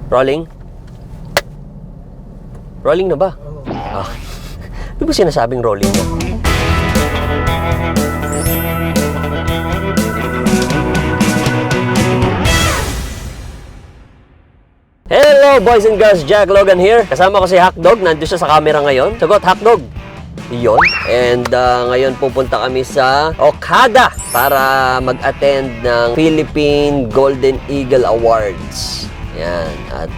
Rolling? Rolling na ba? Ah. Di ba sinasabing rolling na? Hello boys and girls, Jack Logan here. Kasama ko si Hotdog, nandun siya sa camera ngayon. Sagot, Hotdog. Iyon. And ngayon pupunta kami sa Okada para mag-attend ng Philippine Golden Eagle Awards. Yan. At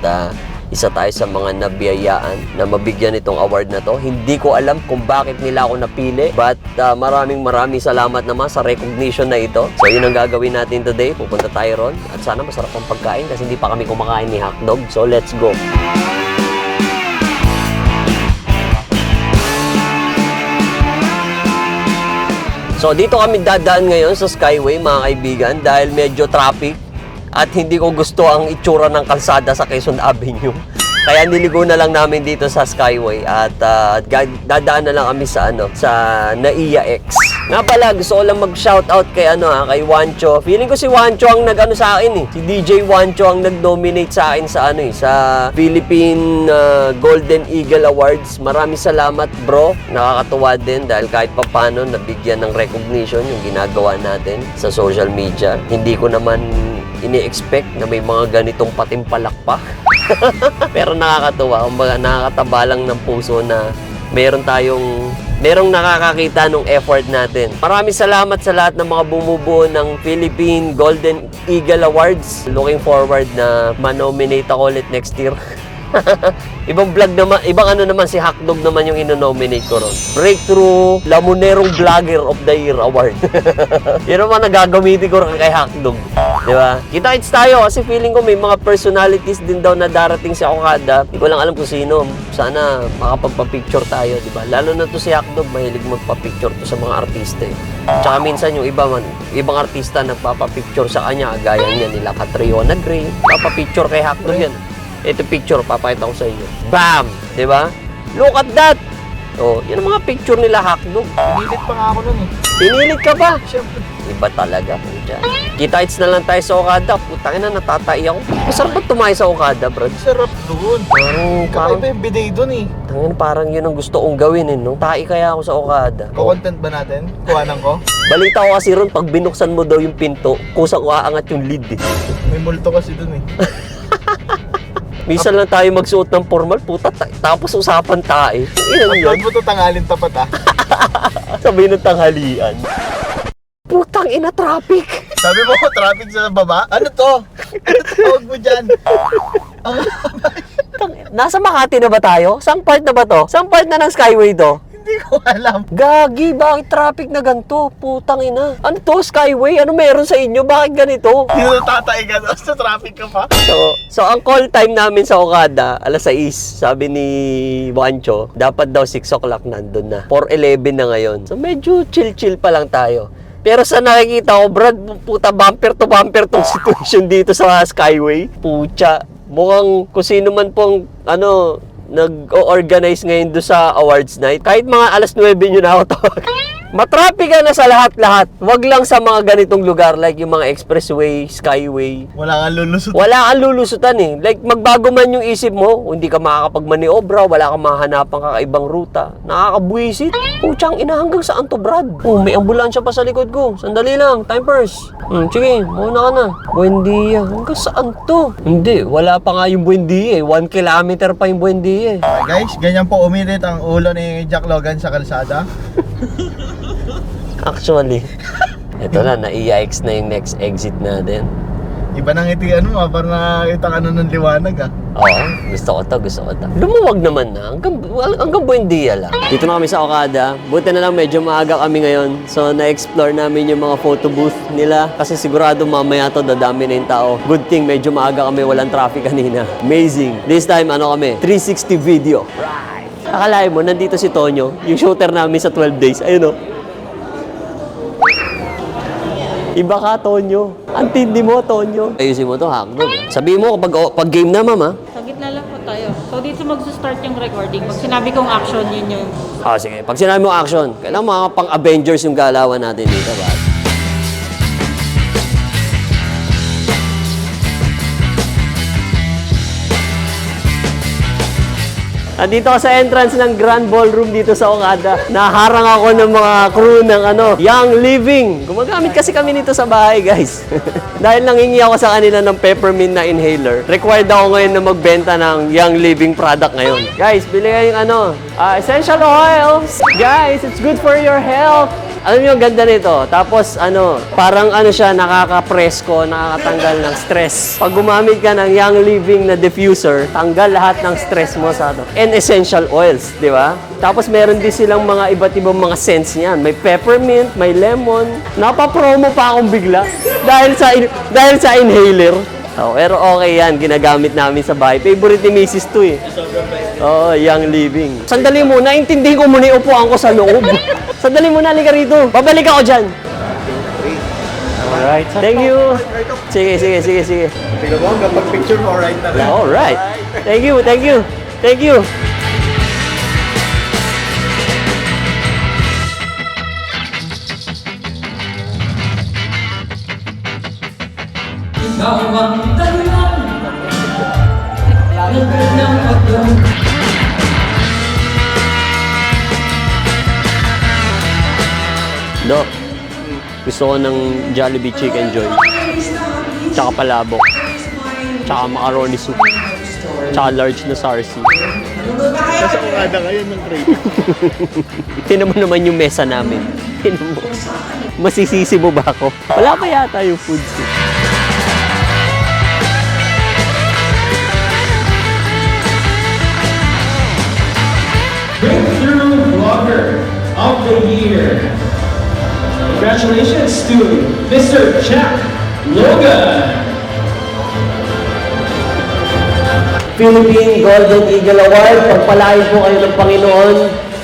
isa tayo sa mga nabiyayaan na mabigyan itong award na to. Hindi ko alam kung bakit nila ako napili, but maraming salamat naman sa recognition na ito. So yun ang gagawin natin today. Pupunta tayo ron at sana masarap ang pagkain kasi hindi pa kami kumakain ni Hotdog. So let's go! So dito kami dadaan ngayon sa Skyway mga kaibigan dahil medyo traffic at hindi ko gusto ang itsura ng kalsada sa Quezon Avenue. Kaya niligo na lang namin dito sa Skyway at dadaan na lang kami sa Naiya X. Nga pala, gusto ko lang mag-shoutout kay kay Wancho. Feeling ko si Wancho ang nag-ano sa akin eh. Si DJ Wancho ang nag-nominate sa akin sa Philippine Golden Eagle Awards. Maraming salamat bro. Nakakatuwa din dahil kahit papano nabigyan ng recognition yung ginagawa natin sa social media. Hindi ko naman ini-expect na may mga ganitong patimpalakpak. Pero nakakatuwa, kumbaga nakakataba lang ng puso na merong nakakakita ng effort natin. Maraming salamat sa lahat ng mga bumubuo ng Philippine Golden Eagle Awards. Looking forward na ma-nominate ako ulit next year. Ibang vlog naman, naman si Hotdog naman yung ino-nominate ko ron. Breakthrough Lamunerong Vlogger of the Year Award. Yun naman nagagamitin ko rin kay Hotdog. Diba? Kita-kits tayo kasi feeling ko may mga personalities din daw na darating sa Okada. Hindi ko lang alam kung sino. Sana makapagpa-picture tayo, diba? Lalo na to si Hotdog, mahilig magpa-picture to sa mga artista eh. Tsaka minsan yung ibang artista nagpapa-picture sa kanya, gaya niya nila Catriona Gray. Papa-picture kay Hotdog yan. Ito picture, papakita ko sa inyo. Bam! Diba? Look at that! Oh, yan ang mga picture nila Hotdog. Pinilit pa nga ako nun eh. Pinilit ka ba? Siyempre. Iba talaga. Kita-its na lang tayo sa Okada. Putangin na, natatai ako. Masarap ba tumayo sa Okada, bro? Sarap doon. Parang Kakaiba yung bidet doon eh. tangin, parang yun ang gusto kong gawin no? Tai kaya ako sa Okada. Content ba natin? Kuhanan ko? Balita ko kasi ron, pag binuksan mo daw yung pinto, kusang aangat yung lid eh. May multo kasi doon eh. Minsan lang tayo magsuot ng formal, puta, tapos usapan tayo. Ilan yun? Pag mo ito tangalin tapat ah. Sabihin ng tanghalian. Putang ina, traffic! Sabi mo, traffic sa baba? Ano to? Ano tawag mo dyan? Nasa Makati na ba tayo? Saan part na ba to? Saan part na ng Skyway to? Hindi ko alam. Gagi, bakit traffic na ganito? Putang ina. Ano to, Skyway? Ano meron sa inyo? Bakit ganito? Hindi na tatay ka. Sa traffic ka pa. So ang call time namin sa Okada, alas 6, sabi ni Wancho, dapat daw 6 o'clock nandun na. 4:11 na ngayon. So medyo chill-chill pa lang tayo. Pero sa nakikita ko, Brad, puta, bumper to bumper tong situation dito sa Skyway. Pucha, mukhang kung sino man pong, nag-organize ngayon doon sa awards night. Kahit mga alas 9 nyo na ako tawag. Matraffic ka na sa lahat-lahat. Wag lang sa mga ganitong lugar like yung mga expressway, skyway. Wala kang lulusot. Wala kang lulusutan eh. Like magbago man yung isip mo, hindi ka makakapagmaniobra, wala kang mahanapang kakaibang ruta. Nakakabwisit. Puchang ina, hanggang saan to, Brad? Oh, may ambulansya pa sa likod ko. Sandali lang, time first. Sige, mauna ka na. Buendia, hanggang saan to? Hindi, wala pa nga yung Buendia eh. 1 kilometer pa yung Buendia eh. Guys, ganyan po umirit ang ulo ni Jack Logan sa kalsada. Actually, ito na, Naiya X na yung next exit natin. Iba nang ngitian mo parang nakakita ka na ng liwanag ah. Oo, gusto ko to. Lumuwag naman na, hanggang Buendia lang. Dito na kami sa Okada. Buti na lang medyo maaga kami ngayon. So, na-explore namin yung mga photo booth nila. Kasi sigurado mamaya to, dadami na yung tao. Good thing, medyo maaga kami, walang traffic kanina. Amazing. This time, kami? 360 video. Right. Akalain mo, nandito si Tonyo, yung shooter namin sa 12 days. Ayun o. Iba ka, Tonyo. Ang tindi mo, Tonyo. Ayusin mo to, Hotdog. Sabihin mo pag game na, mama. Sa gitna lang po tayo. So, dito mag-start yung recording. Pag sinabi kong action, yun yung... Sige. Pag sinabi mo action, kailangan mga pang-Avengers yung galawan natin dito, ba? Andito ako sa entrance ng Grand Ballroom dito sa Okada. Naharang ako ng mga crew ng Young Living. Gumagamit kasi kami nito sa bahay, guys. Dahil nangingi ako sa kanila ng peppermint na inhaler, required ako ngayon na magbenta ng Young Living product ngayon. Guys, bili kayong essential oils. Guys, it's good for your health. Alam niyo, ganda nito. Tapos, parang siya, nakaka-presko, nakakatanggal ng stress. Pag gumamit ka ng Young Living na diffuser, tanggal lahat ng stress mo sa And essential oils, di ba? Tapos, meron din silang mga iba't ibang mga scents niyan. May peppermint, may lemon. Napapromo pa akong bigla dahil sa inhaler. Oh, pero okay yan, ginagamit namin sa bahay. Favorite ni Mrs. to eh. Oo, Young Living. Sandali muna, intindihin ko muna yung upuan ko sa loob. Sandali muna, halika rito. Babalik ako dyan. Alright, thank you. Sige. Tingnan mo, kapag picture mo, right na rin. Alright. Thank you. Dok, gusto ko ng Jollibee Chicken Joy. Tsaka palabok. Tsaka macaroni soup. Tsaka large na sarsi. Nasa Okada ngayon ng crate. Tinan mo naman yung mesa namin. Tinan mo. Masisisi mo ba ako? Wala pa yata yung foods. Breakthrough Vlogger of the Year. Congratulations to Mr. Jack Logan. Philippine Golden Eagle Award. Pagpalain po kayo ng Panginoon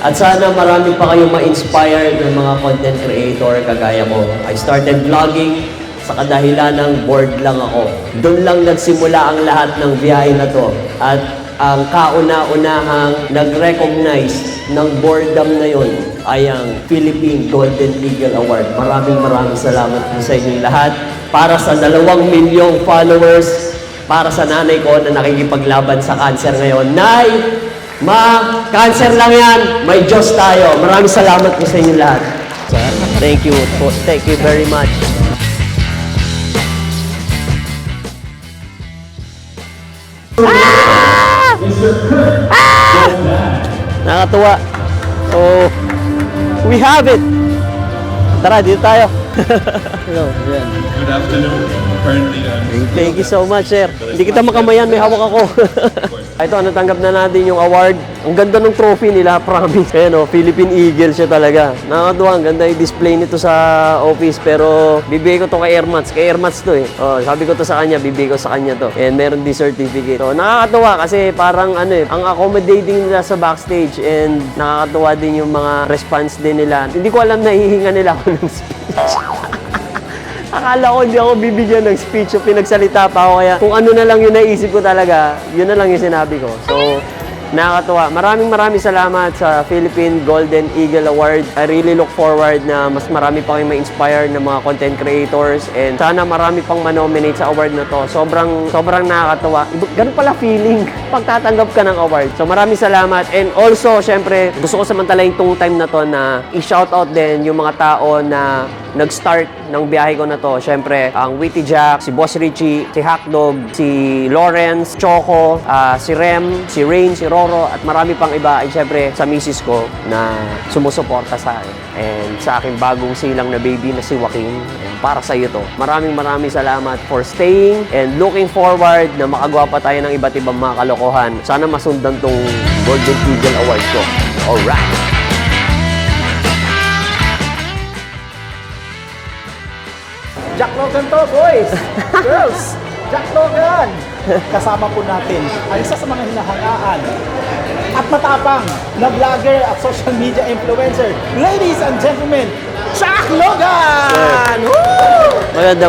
at sana marami pa kayong ma-inspire ng mga content creator kagaya ko. I started vlogging sa kadahilan ng bored lang ako. Doon lang nagsimula ang lahat ng biyahe na to. At ang kauna-unahang nag-recognize ng boredom na yon ay ang Philippine Golden Eagle Award. Maraming salamat po sa inyong lahat. Para sa 2 milyong followers, para sa nanay ko na nakikipaglaban sa cancer ngayon. Nay, ma, cancer lang yan. May Diyos tayo. Maraming salamat po sa inyong lahat. Thank you. Thank you very much. Nakatuwa. So, we have it. Tara, dito tayo. Hello, yan. Good afternoon. Currently, Thank you so much, sir. Hindi kita makamayan, may hawak ako. Ito, natanggap na natin yung award. Ang ganda ng trophy nila, promise. Ayan o, Philippine Eagle siya talaga. Nakakatuwa, ang ganda i-display nito sa office. Pero, bibigay ko to kay Airmats. Kay Airmats to eh. Oh, sabi ko to sa kanya, bibigay ko sa kanya to. And meron din certificate. So, nakakatuwa kasi parang ang accommodating nila sa backstage. And nakakatuwa din yung mga response din nila. Hindi ko alam na hihinga nila ako ng speech. Akala ko hindi ako bibigyan ng speech o pinagsalita pa ako, kaya kung ano na lang yung naisip ko talaga, yun na lang yung sinabi ko. So, nakakatuwa. Maraming salamat sa Philippine Golden Eagle Award. I really look forward na mas marami pa kayong ma-inspire ng mga content creators and sana marami pang ma-nominate sa award na to. Sobrang nakakatuwa. Ganun pala feeling pagtatanggap ka ng award. So maraming salamat and also, syempre, gusto ko samantalahin tong time na to na i-shoutout din yung mga tao na nag-start ng biyahe ko na to. Syempre, ang Witty Jack, si Boss Richie, si Hackdog, si Lawrence, Choco, si Rem, si Rain, si Roro, at marami pang iba. At syempre, sa misis ko na sumusuporta sa akin. And sa aking bagong silang na baby na si Joaquin. And para sa iyo to. Maraming salamat for staying and looking forward na makagawa pa tayo ng iba't ibang mga kalokohan. Sana masundan tong Golden Eagle Award ko. Alright! Jack Logan to, boys! Girls! Jack Logan! Kasama po natin ang isa sa mga hinahangaan at matapang na vlogger at social media influencer. Ladies and gentlemen, Jack Logan! Woo!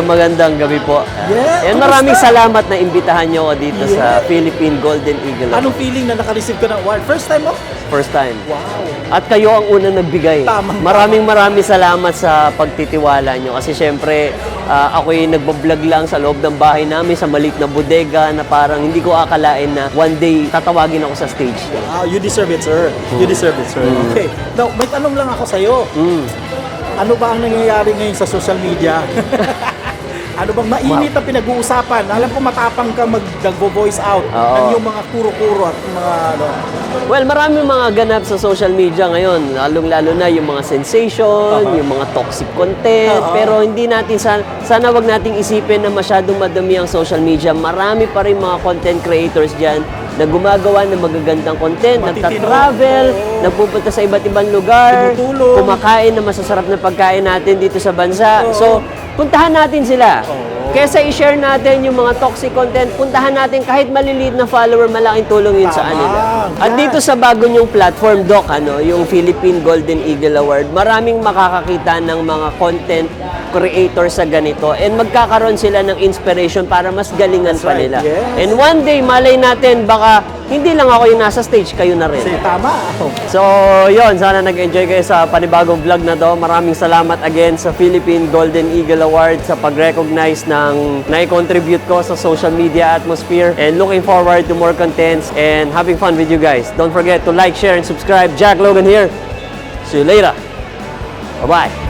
Magandang gabi po. Yeah, And maraming salamat na imbitahan nyo ako dito sa Philippine Golden Eagle. Anong feeling na naka-receive ka ng award? First time mo? First time. Wow. At kayo ang unang nagbigay. Tama. Maraming salamat sa pagtitiwala nyo. Kasi syempre, ako'y nagbablog lang sa loob ng bahay namin sa maliit na bodega na parang hindi ko akalain na one day tatawagin ako sa stage. You deserve it, sir. You deserve it, sir. Okay. Now, may tanong lang ako sa'yo. Ano ba ang nangyayari ngayon sa social media? Ano bang mainit na pinag-uusapan? Alam ko matapang ka mag-voice out. Oo. Ano yung mga kuro-kuro at mga ano? Well, maraming mga ganap sa social media ngayon. Lalong-lalo na yung mga sensation, yung mga toxic content. Pero hindi natin, sana wag nating isipin na masyadong madami ang social media. Marami pa rin mga content creators dyan na gumagawa ng magagandang content, Matitino. nagta-travel, nagpupunta sa iba't ibang lugar, Tumutulong. kumakain ng masasarap na pagkain natin dito sa bansa. So, puntahan natin sila. Kesa i-share natin yung mga toxic content, puntahan natin kahit maliliit na follower, malaking tulong yun sa Tama. kanila. At Yan. dito sa bago nyong platform, Doc, yung Philippine Golden Eagle Award, maraming makakakita ng mga content creator sa ganito and magkakaroon sila ng inspiration para mas galingan That's pa right, nila. yes. And one day, malay natin, baka hindi lang ako yung nasa stage, kayo na rin. Kasi tama. So, yon, sana nag-enjoy kayo sa panibagong vlog na to. Maraming salamat again sa Philippine Golden Eagle Award sa pag-recognize ng na-contribute ko sa social media atmosphere. And looking forward to more contents and having fun with you guys. Don't forget to like, share, and subscribe. Jack Logan here. See you later. Bye-bye.